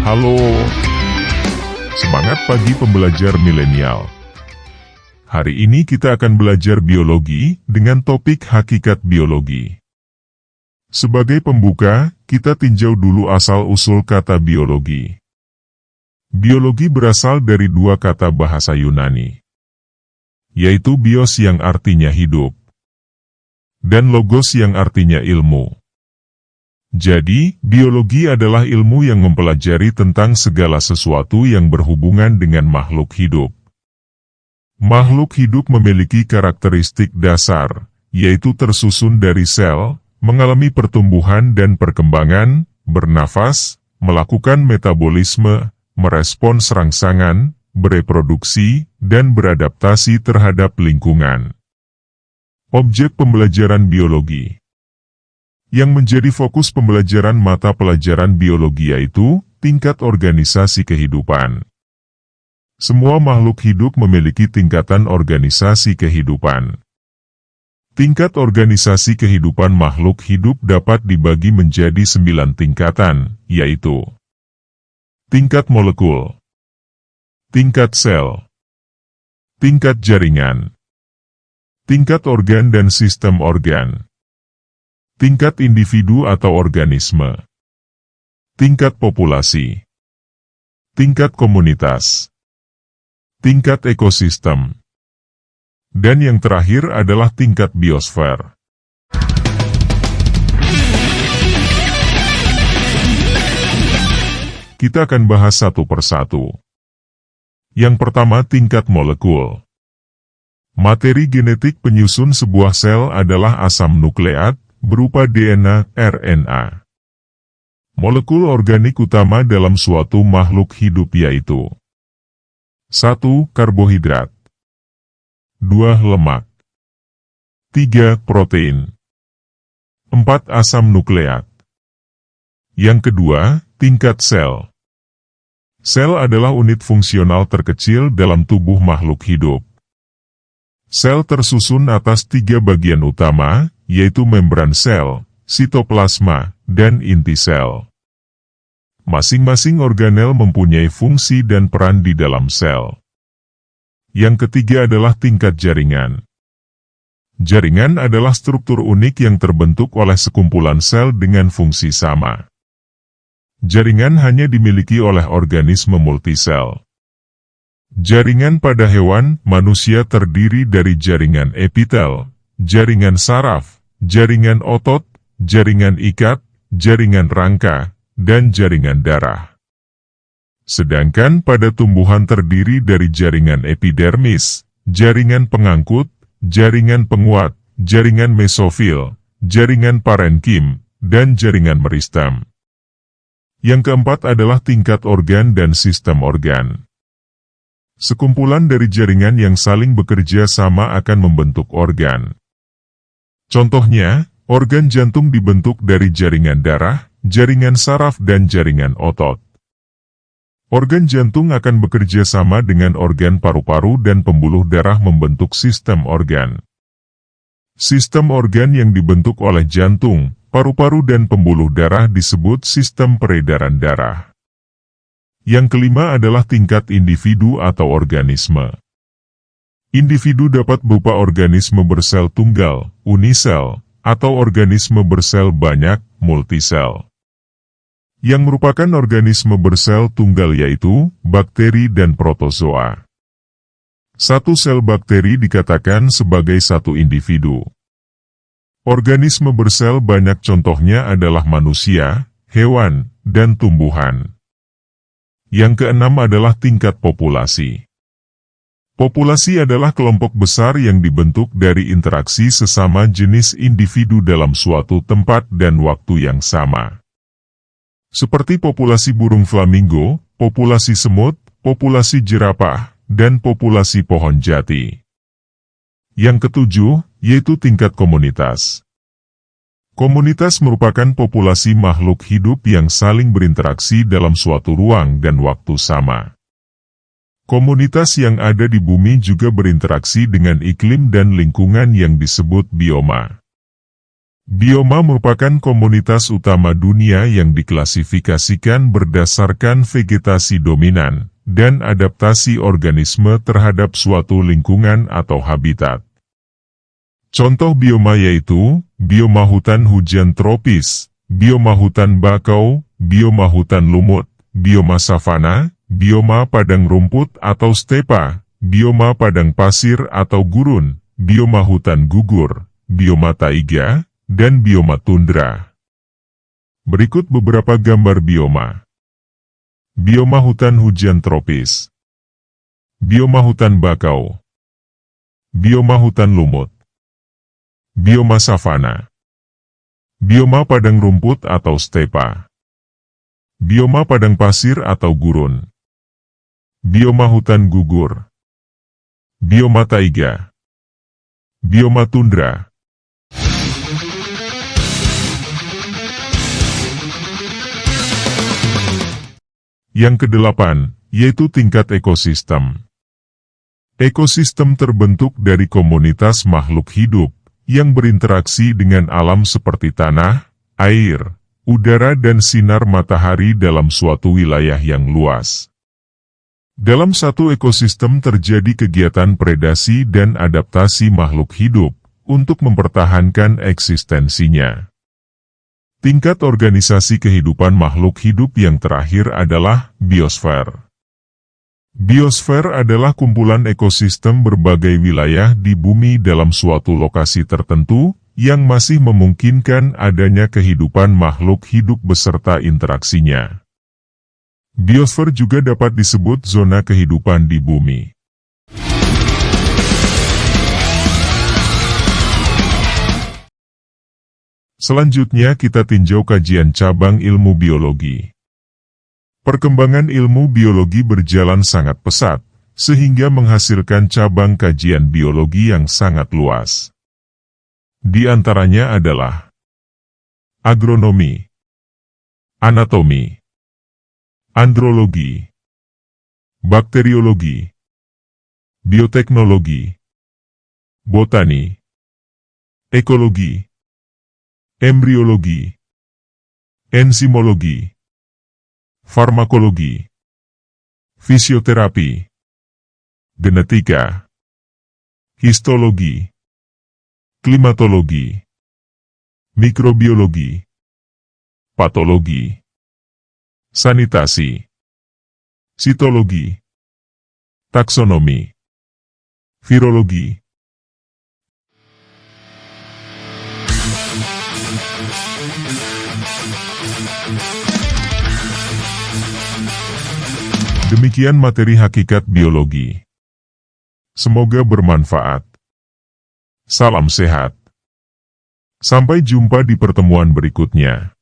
Halo, semangat pagi pembelajar milenial. Hari ini kita akan belajar biologi dengan topik hakikat biologi. Sebagai pembuka, kita tinjau dulu asal-usul kata biologi. Biologi berasal dari dua kata bahasa Yunani, yaitu bios yang artinya hidup, dan logos yang artinya ilmu. Jadi, biologi adalah ilmu yang mempelajari tentang segala sesuatu yang berhubungan dengan makhluk hidup. Makhluk hidup memiliki karakteristik dasar, yaitu tersusun dari sel, mengalami pertumbuhan dan perkembangan, bernafas, melakukan metabolisme, merespons rangsangan, bereproduksi, dan beradaptasi terhadap lingkungan. Objek pembelajaran biologi yang menjadi fokus pembelajaran mata pelajaran biologi yaitu tingkat organisasi kehidupan. Semua makhluk hidup memiliki tingkatan organisasi kehidupan. Tingkat organisasi kehidupan makhluk hidup dapat dibagi menjadi 9 tingkatan, yaitu tingkat molekul, tingkat sel, tingkat jaringan, tingkat organ dan sistem organ, tingkat individu atau organisme, tingkat populasi, tingkat komunitas, tingkat ekosistem, dan yang terakhir adalah tingkat biosfer. Kita akan bahas satu persatu. Yang pertama, tingkat molekul. Materi genetik penyusun sebuah sel adalah asam nukleat, berupa DNA, RNA. Molekul organik utama dalam suatu makhluk hidup yaitu 1. Karbohidrat, 2. Lemak, 3. Protein, 4. Asam nukleat. Yang kedua, tingkat sel. Sel adalah unit fungsional terkecil dalam tubuh makhluk hidup. Sel tersusun atas 3 bagian utama, yaitu membran sel, sitoplasma, dan inti sel. Masing-masing organel mempunyai fungsi dan peran di dalam sel. Yang ketiga adalah tingkat jaringan. Jaringan adalah struktur unik yang terbentuk oleh sekumpulan sel dengan fungsi sama. Jaringan hanya dimiliki oleh organisme multisel. Jaringan pada hewan, manusia terdiri dari jaringan epitel, jaringan saraf, jaringan otot, jaringan ikat, jaringan rangka, dan jaringan darah. Sedangkan pada tumbuhan terdiri dari jaringan epidermis, jaringan pengangkut, jaringan penguat, jaringan mesofil, jaringan parenkim, dan jaringan meristem. Yang keempat adalah tingkat organ dan sistem organ. Sekumpulan dari jaringan yang saling bekerja sama akan membentuk organ. Contohnya, organ jantung dibentuk dari jaringan darah, jaringan saraf dan jaringan otot. Organ jantung akan bekerja sama dengan organ paru-paru dan pembuluh darah membentuk sistem organ. Sistem organ yang dibentuk oleh jantung, paru-paru dan pembuluh darah disebut sistem peredaran darah. Yang kelima adalah tingkat individu atau organisme. Individu dapat berupa organisme bersel tunggal, unisel, atau organisme bersel banyak, multisel. Yang merupakan organisme bersel tunggal yaitu bakteri dan protozoa. Satu sel bakteri dikatakan sebagai satu individu. Organisme bersel banyak contohnya adalah manusia, hewan, dan tumbuhan. Yang keenam adalah tingkat populasi. Populasi adalah kelompok besar yang dibentuk dari interaksi sesama jenis individu dalam suatu tempat dan waktu yang sama. Seperti populasi burung flamingo, populasi semut, populasi jerapah, dan populasi pohon jati. Yang ketujuh, yaitu tingkat komunitas. Komunitas merupakan populasi makhluk hidup yang saling berinteraksi dalam suatu ruang dan waktu sama. Komunitas yang ada di bumi juga berinteraksi dengan iklim dan lingkungan yang disebut bioma. Bioma merupakan komunitas utama dunia yang diklasifikasikan berdasarkan vegetasi dominan dan adaptasi organisme terhadap suatu lingkungan atau habitat. Contoh bioma yaitu bioma hutan hujan tropis, bioma hutan bakau, bioma hutan lumut, bioma savana, bioma padang rumput atau stepa, bioma padang pasir atau gurun, bioma hutan gugur, bioma taiga, dan bioma tundra. Berikut beberapa gambar bioma. Bioma hutan hujan tropis, bioma hutan bakau, bioma hutan lumut, bioma savana, bioma padang rumput atau stepa, bioma padang pasir atau gurun, bioma hutan gugur, bioma taiga, bioma tundra. Yang kedelapan, yaitu tingkat ekosistem. Ekosistem terbentuk dari komunitas makhluk hidup yang berinteraksi dengan alam seperti tanah, air, udara dan sinar matahari dalam suatu wilayah yang luas. Dalam satu ekosistem terjadi kegiatan predasi dan adaptasi makhluk hidup untuk mempertahankan eksistensinya. Tingkat organisasi kehidupan makhluk hidup yang terakhir adalah biosfer. Biosfer adalah kumpulan ekosistem berbagai wilayah di bumi dalam suatu lokasi tertentu yang masih memungkinkan adanya kehidupan makhluk hidup beserta interaksinya. Biosfer juga dapat disebut zona kehidupan di bumi. Selanjutnya kita tinjau kajian cabang ilmu biologi. Perkembangan ilmu biologi berjalan sangat pesat, sehingga menghasilkan cabang kajian biologi yang sangat luas. Di antaranya adalah agronomi, anatomi, andrologi, bakteriologi, bioteknologi, botani, ekologi, embriologi, enzimologi, farmakologi, fisioterapi, genetika, histologi, klimatologi, mikrobiologi, patologi, sanitasi, sitologi, taksonomi, virologi. Demikian materi hakikat biologi. Semoga bermanfaat. Salam sehat. Sampai jumpa di pertemuan berikutnya.